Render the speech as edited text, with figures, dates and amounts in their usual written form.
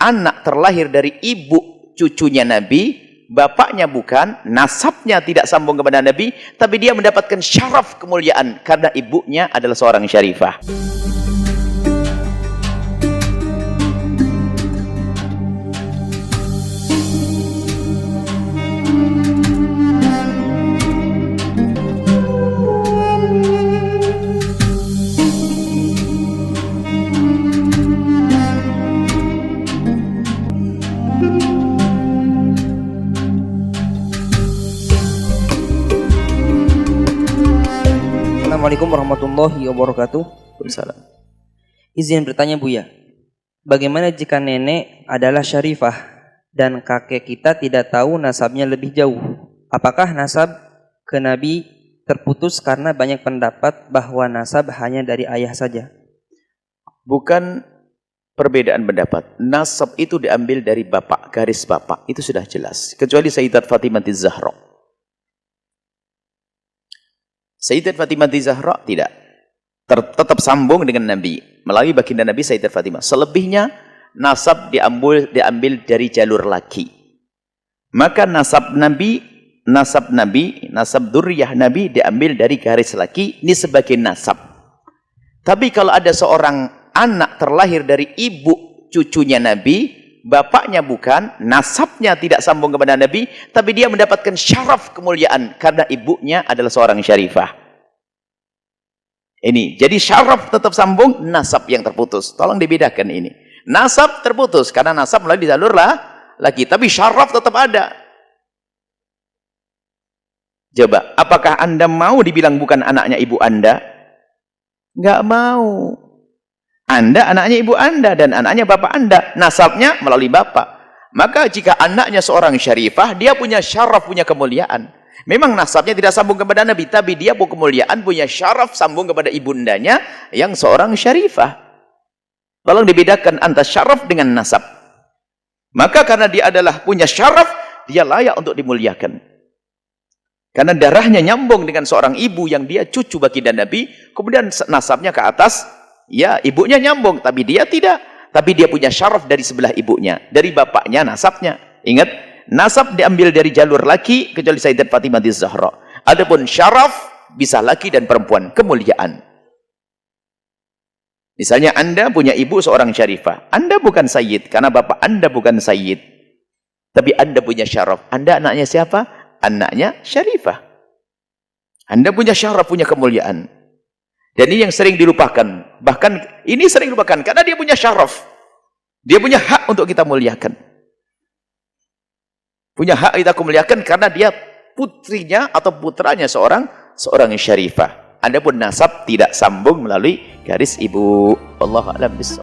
anak terlahir dari ibu cucunya Nabi, bapaknya bukan, nasabnya tidak sambung kepada Nabi, tapi dia mendapatkan syaraf kemuliaan karena ibunya adalah seorang syarifah. Assalamualaikum warahmatullahi wabarakatuh. Waalaikumsalam. Izin bertanya Buya, bagaimana jika nenek adalah syarifah dan kakek kita tidak tahu nasabnya lebih jauh? Apakah nasab ke Nabi terputus karena banyak pendapat bahwa nasab hanya dari ayah saja? Bukan perbedaan pendapat. Nasab itu diambil dari bapak, garis bapak. Itu sudah jelas. Kecuali Sayyidat Fatimah Zahra. Sayyidat Fatimah Zahra tidak. Tetap sambung dengan Nabi. Melalui baginda Nabi Sayyidat Fatimah. Selebihnya nasab diambil dari jalur laki. Maka nasab dzurriyyah Nabi diambil dari garis laki. Ini sebagai nasab. Tapi kalau ada seorang anak terlahir dari ibu cucunya Nabi, bapaknya bukan, nasabnya tidak sambung kepada Nabi, tapi dia mendapatkan syaraf kemuliaan karena ibunya adalah seorang syarifah. Ini, jadi syaraf tetap sambung, nasab yang terputus. Tolong dibedakan ini. Nasab terputus karena nasab melalui jalur lagi, tapi syaraf tetap ada. Coba, apakah Anda mau dibilang bukan anaknya ibu Anda? Enggak mau. Anda anaknya ibu Anda dan anaknya bapak Anda. Nasabnya melalui bapak. Maka jika anaknya seorang syarifah, dia punya syaraf, punya kemuliaan. Memang nasabnya tidak sambung kepada Nabi, tapi dia punya kemuliaan, punya syaraf sambung kepada ibundanya yang seorang syarifah. Tolong dibedakan antara syaraf dengan nasab. Maka karena dia adalah punya syaraf, dia layak untuk dimuliakan. Karena darahnya nyambung dengan seorang ibu yang dia cucu baginda Nabi, kemudian nasabnya ke atas, ya ibunya nyambung, tapi dia tidak. Tapi dia punya syaraf dari sebelah ibunya, dari bapaknya nasabnya. Ingat, nasab diambil dari jalur laki, kecuali Sayyidat Fatimah Zahra. Adapun syaraf, bisa laki dan perempuan, kemuliaan. Misalnya Anda punya ibu seorang syarifah. Anda bukan sayyid, karena bapak Anda bukan sayyid. Tapi Anda punya syaraf. Anda anaknya siapa? Anaknya syarifah. Anda punya syaraf, punya kemuliaan. Dan ini yang sering dilupakan. Bahkan ini sering dilupakan karena dia punya syaraf. Dia punya hak untuk kita muliakan. Punya hak kita muliakan karena dia putrinya atau putranya seorang syarifah. Adapun nasab tidak sambung melalui garis ibu. Wallahu a'lam bishawab.